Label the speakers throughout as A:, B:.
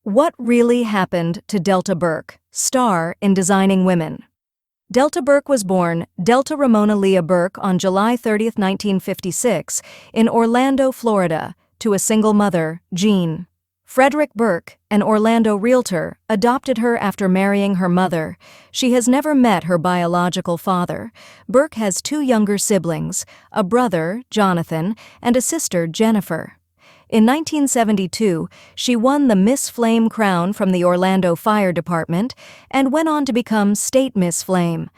A: What really happened to Delta Burke, star in Designing Women? Delta Burke was born Delta Ramona Leah Burke on July 30, 1956, in Orlando, Florida, to a single mother, Jean. Frederick Burke, an Orlando realtor, adopted her after marrying her mother. She has never met her biological father. Burke has two younger siblings, a brother, Jonathan, and a sister, Jennifer. In 1972, she won the Miss Flame crown from the Orlando Fire Department and went on to become State Miss Flame.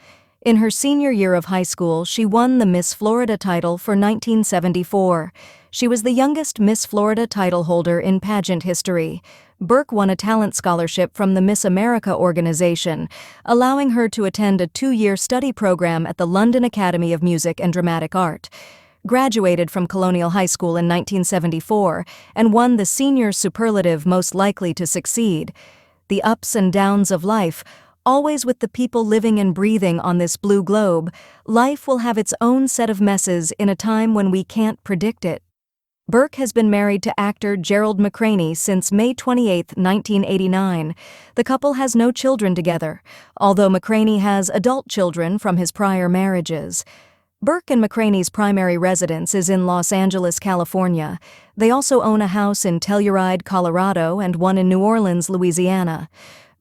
A: In her senior year of high school, she won the Miss Florida title for 1974. She was the youngest Miss Florida title holder in pageant history. Burke won a talent scholarship from the Miss America organization, allowing her to attend a 2-year study program at the London Academy of Music and Dramatic Art. Graduated from Colonial High School in 1974 and won the senior superlative Most Likely to Succeed. The ups and downs of life, always with the people living and breathing on this blue globe, life will have its own set of messes in a time when we can't predict it. Burke has been married to actor Gerald McRaney since May 28, 1989. The couple has no children together, although McRaney has adult children from his prior marriages. Burke and McRaney's primary residence is in Los Angeles, California. They also own a house in Telluride, Colorado, and one in New Orleans, Louisiana.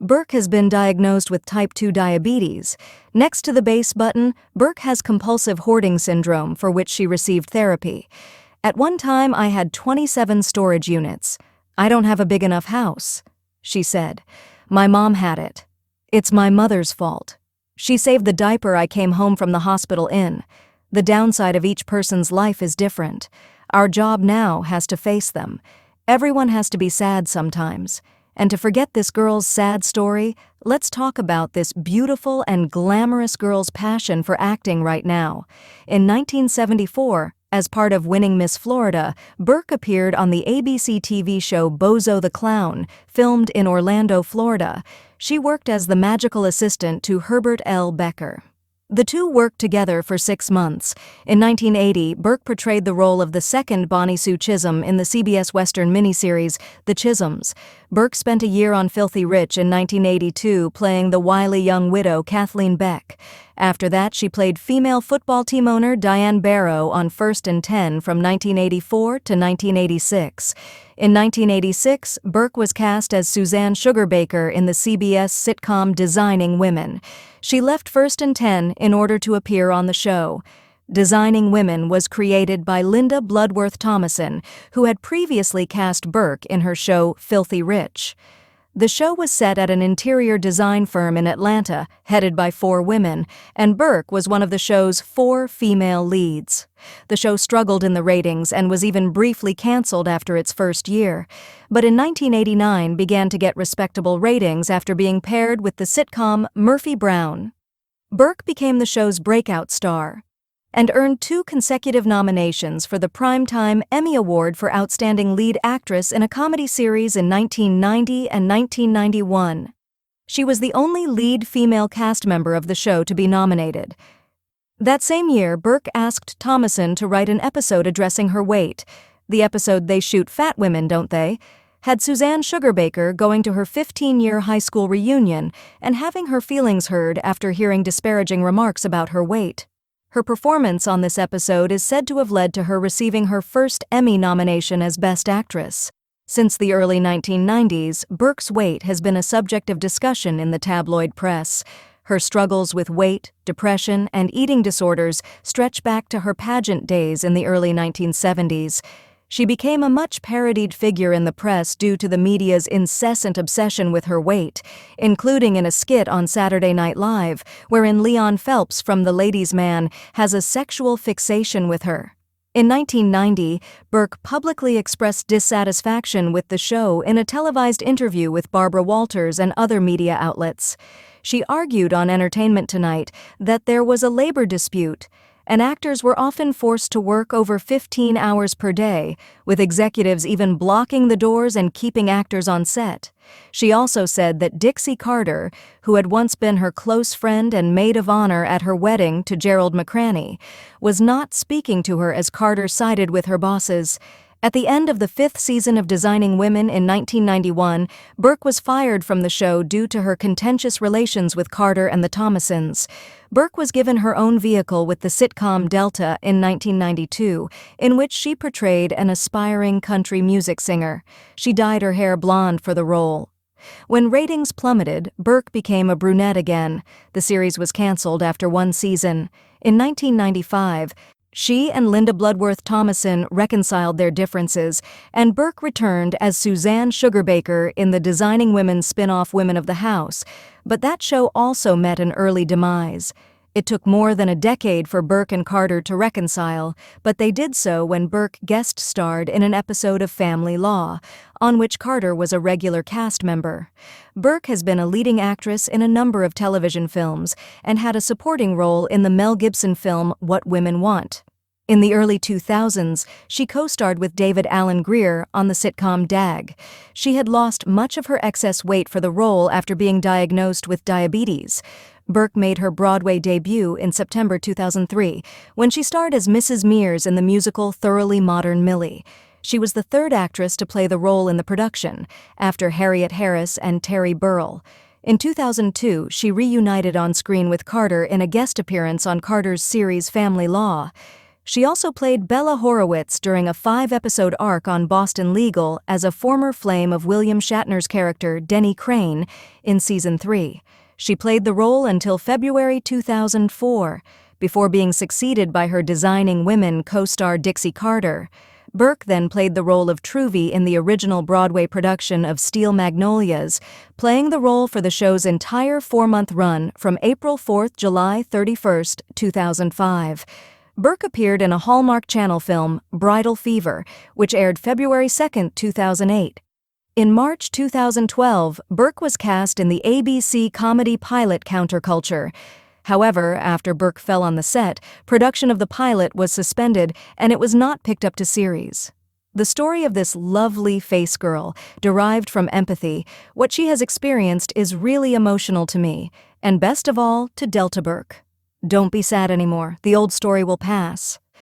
A: Burke has been diagnosed with type 2 diabetes. Next to the base button, Burke has compulsive hoarding syndrome, for which she received therapy. At one time, I had 27 storage units. I don't have a big enough house, she said. My mom had it. It's my mother's fault. She saved the diaper I came home from the hospital in. The downside of each person's life is different. Our job now has to face them. Everyone has to be sad sometimes. And to forget this girl's sad story, let's talk about this beautiful and glamorous girl's passion for acting right now. In 1974, as part of winning Miss Florida, Burke appeared on the ABC TV show Bozo the Clown, filmed in Orlando, Florida. She worked as the magical assistant to Herbert L. Becker. The two worked together for 6 months. In 1980, Burke portrayed the role of the second Bonnie Sue Chisholm in the CBS Western miniseries The Chisholms. Burke spent a year on Filthy Rich in 1982 playing the wily young widow Kathleen Beck. After that, she played female football team owner Diane Barrow on First and 10 from 1984 to 1986. In 1986, Burke was cast as Suzanne Sugarbaker in the CBS sitcom Designing Women. She left First and 10 in order to appear on the show. Designing Women was created by Linda Bloodworth Thomason, who had previously cast Burke in her show Filthy Rich. The show was set at an interior design firm in Atlanta, headed by 4 women, and Burke was one of the show's 4 female leads. The show struggled in the ratings and was even briefly canceled after its first year, but in 1989 began to get respectable ratings after being paired with the sitcom Murphy Brown. Burke became the show's breakout star and earned 2 consecutive nominations for the Primetime Emmy Award for Outstanding Lead Actress in a Comedy Series in 1990 and 1991. She was the only lead female cast member of the show to be nominated. That same year, Burke asked Thomason to write an episode addressing her weight. The episode They Shoot Fat Women, Don't They?, had Suzanne Sugarbaker going to her 15-year high school reunion and having her feelings hurt after hearing disparaging remarks about her weight. Her performance on this episode is said to have led to her receiving her first Emmy nomination as Best Actress. Since the early 1990s, Burke's weight has been a subject of discussion in the tabloid press. Her struggles with weight, depression, and eating disorders stretch back to her pageant days in the early 1970s. She became a much parodied figure in the press due to the media's incessant obsession with her weight, including in a skit on Saturday Night Live, wherein Leon Phelps from The Ladies' Man has a sexual fixation with her. In 1990, Burke publicly expressed dissatisfaction with the show in a televised interview with Barbara Walters and other media outlets. She argued on Entertainment Tonight that there was a labor dispute, and actors were often forced to work over 15 hours per day, with executives even blocking the doors and keeping actors on set. She also said that Dixie Carter, who had once been her close friend and maid of honor at her wedding to Gerald McRaney, was not speaking to her as Carter sided with her bosses, At the end of the 5th season of Designing Women in 1991, Burke was fired from the show due to her contentious relations with Carter and the Thomasons. Burke was given her own vehicle with the sitcom Delta in 1992, in which she portrayed an aspiring country music singer. She dyed her hair blonde for the role. When ratings plummeted, Burke became a brunette again. The series was canceled after one season. In 1995, she and Linda Bloodworth Thomason reconciled their differences, and Burke returned as Suzanne Sugarbaker in the Designing Women spin-off Women of the House, but that show also met an early demise. It took more than a decade for Burke and Carter to reconcile, but they did so when Burke guest-starred in an episode of Family Law, on which Carter was a regular cast member. Burke has been a leading actress in a number of television films and had a supporting role in the Mel Gibson film What Women Want. In the early 2000s, she co-starred with David Alan Grier on the sitcom Dag. She had lost much of her excess weight for the role after being diagnosed with diabetes. Burke made her Broadway debut in September 2003, when she starred as Mrs. Mears in the musical Thoroughly Modern Millie. She was the third actress to play the role in the production, after Harriet Harris and Terry Burrell. In 2002, she reunited on screen with Carter in a guest appearance on Carter's series Family Law. She also played Bella Horowitz during a 5-episode arc on Boston Legal as a former flame of William Shatner's character Denny Crane in Season 3. She played the role until February 2004, before being succeeded by her Designing Women co-star Dixie Carter. Burke then played the role of Truvy in the original Broadway production of Steel Magnolias, playing the role for the show's entire 4-month run from April 4 to July 31, 2005. Burke appeared in a Hallmark Channel film, Bridal Fever, which aired February 2, 2008. In March 2012, Burke was cast in the ABC comedy pilot Counterculture. However, after Burke fell on the set, production of the pilot was suspended and it was not picked up to series. The story of this lovely face girl, derived from empathy, what she has experienced is really emotional to me, and best of all, to Delta Burke. Don't be sad anymore. The old story will pass.